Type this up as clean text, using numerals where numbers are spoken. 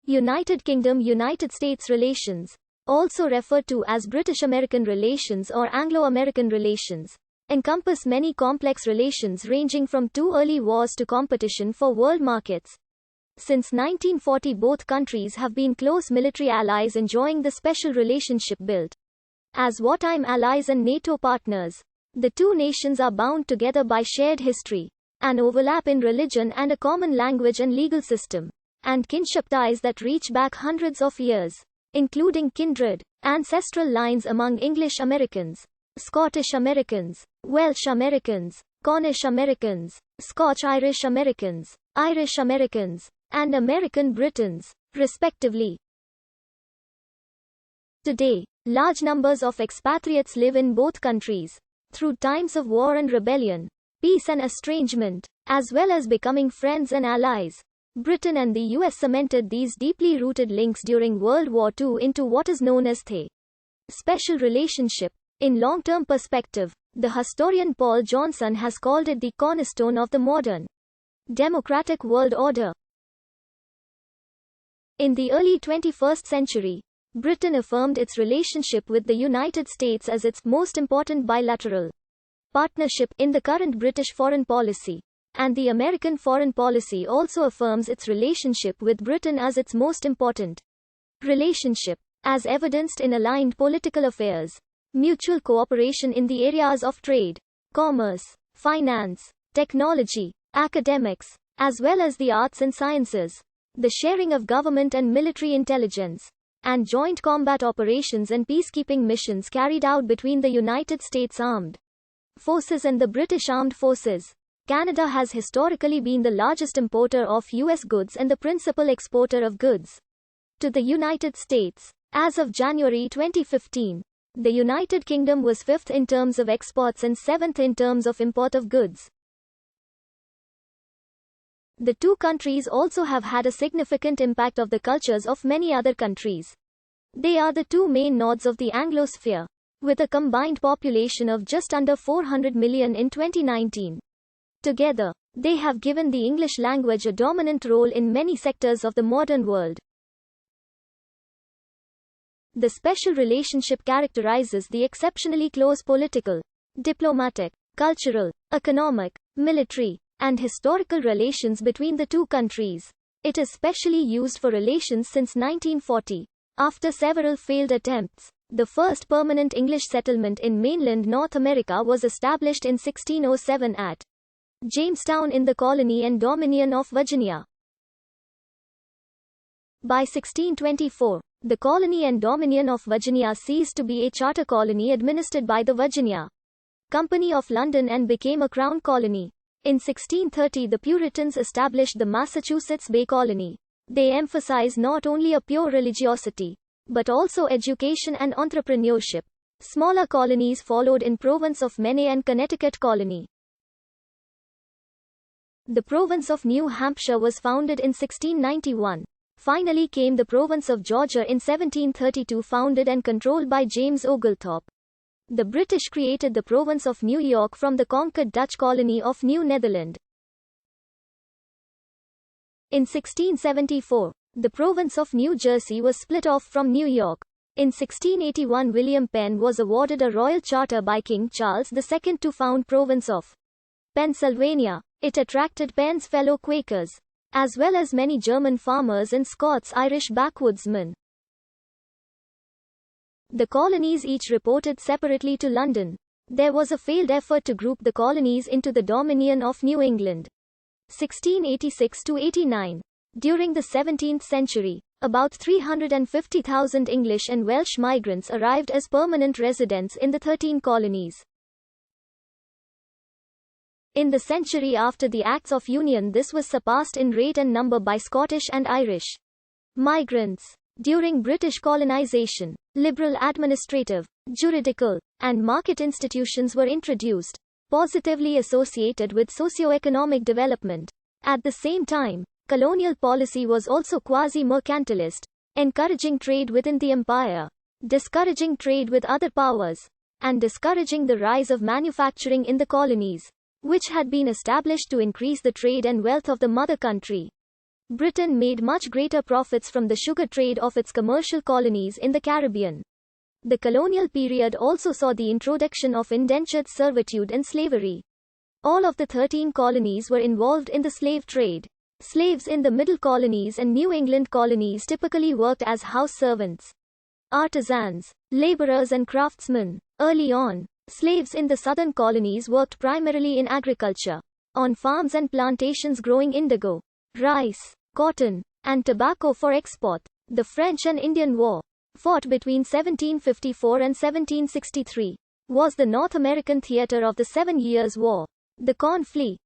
United Kingdom-United States relations, also referred to as British-American relations or Anglo-American relations, encompass many complex relations ranging from two early wars to competition for world markets. Since 1940, both countries have been close military allies enjoying the special relationship built as wartime allies and NATO partners. The two nations are bound together by shared history, an overlap in religion and a common language and legal system, and kinship ties that reach back hundreds of years, including kindred, ancestral lines among English Americans, Scottish Americans, Welsh Americans, Cornish Americans, Scotch-Irish Americans, Irish Americans, and American Britons, respectively. Today, large numbers of expatriates live in both countries. Through times of war and rebellion, peace and estrangement, as well as becoming friends and allies, Britain and the US cemented these deeply rooted links during World War II into what is known as the special relationship. In long-term perspective, the historian Paul Johnson has called it the cornerstone of the modern democratic world order. In the early 21st century, Britain affirmed its relationship with the United States as its most important bilateral partnership in the current British foreign policy, and the American foreign policy also affirms its relationship with Britain as its most important relationship, as evidenced in aligned political affairs, mutual cooperation in the areas of trade, commerce, finance, technology, academics, as well as the arts and sciences, the sharing of government and military intelligence, and joint combat operations and peacekeeping missions carried out between the United States Armed Forces and the British Armed Forces. Canada has historically been the largest importer of U.S. goods and the principal exporter of goods to the United States. As of January 2015, the United Kingdom was fifth in terms of exports and seventh in terms of import of goods. The two countries also have had a significant impact of the cultures of many other countries. They are the two main nodes of the Anglosphere, with a combined population of just under 400 million in 2019. Together, they have given the English language a dominant role in many sectors of the modern world. The special relationship characterizes the exceptionally close political, diplomatic, cultural, economic, military, and historical relations between the two countries. It is specially used for relations since 1940. After several failed attempts, the first permanent English settlement in mainland North America was established in 1607 at Jamestown in the colony and Dominion of Virginia. By 1624, the colony and Dominion of Virginia ceased to be a charter colony administered by the Virginia Company of London and became a crown colony. In 1630, the Puritans established the Massachusetts Bay Colony. They emphasize not only a pure religiosity, but also education and entrepreneurship. Smaller colonies followed in Province of Maine and Connecticut Colony. The Province of New Hampshire was founded in 1691. Finally came the Province of Georgia in 1732, founded and controlled by James Oglethorpe. The British created the Province of New York from the conquered Dutch colony of New Netherland. In 1674, the Province of New Jersey was split off from New York. In 1681, William Penn was awarded a royal charter by King Charles II to found Province of Pennsylvania. It attracted Penn's fellow Quakers, as well as many German farmers and Scots-Irish backwoodsmen. The colonies each reported separately to London. There was a failed effort to group the colonies into the Dominion of New England. 1686–89. During the 17th century, about 350,000 English and Welsh migrants arrived as permanent residents in the 13 colonies. In the century after the Acts of Union, this was surpassed in rate and number by Scottish and Irish migrants. During British colonization, liberal administrative, juridical, and market institutions were introduced, positively associated with socio-economic development. At the same time, colonial policy was also quasi-mercantilist, encouraging trade within the empire, discouraging trade with other powers, and discouraging the rise of manufacturing in the colonies, which had been established to increase the trade and wealth of the mother country. Britain made much greater profits from the sugar trade of its commercial colonies in the Caribbean. The colonial period also saw the introduction of indentured servitude and slavery. All of the 13 colonies were involved in the slave trade. Slaves in the Middle Colonies and New England colonies typically worked as house servants, artisans, laborers and craftsmen. Early on, slaves in the southern colonies worked primarily in agriculture, on farms and plantations growing indigo, rice, cotton, and tobacco for export. The French and Indian War, fought between 1754 and 1763, was the North American theater of the 7 Years' War. The conflict,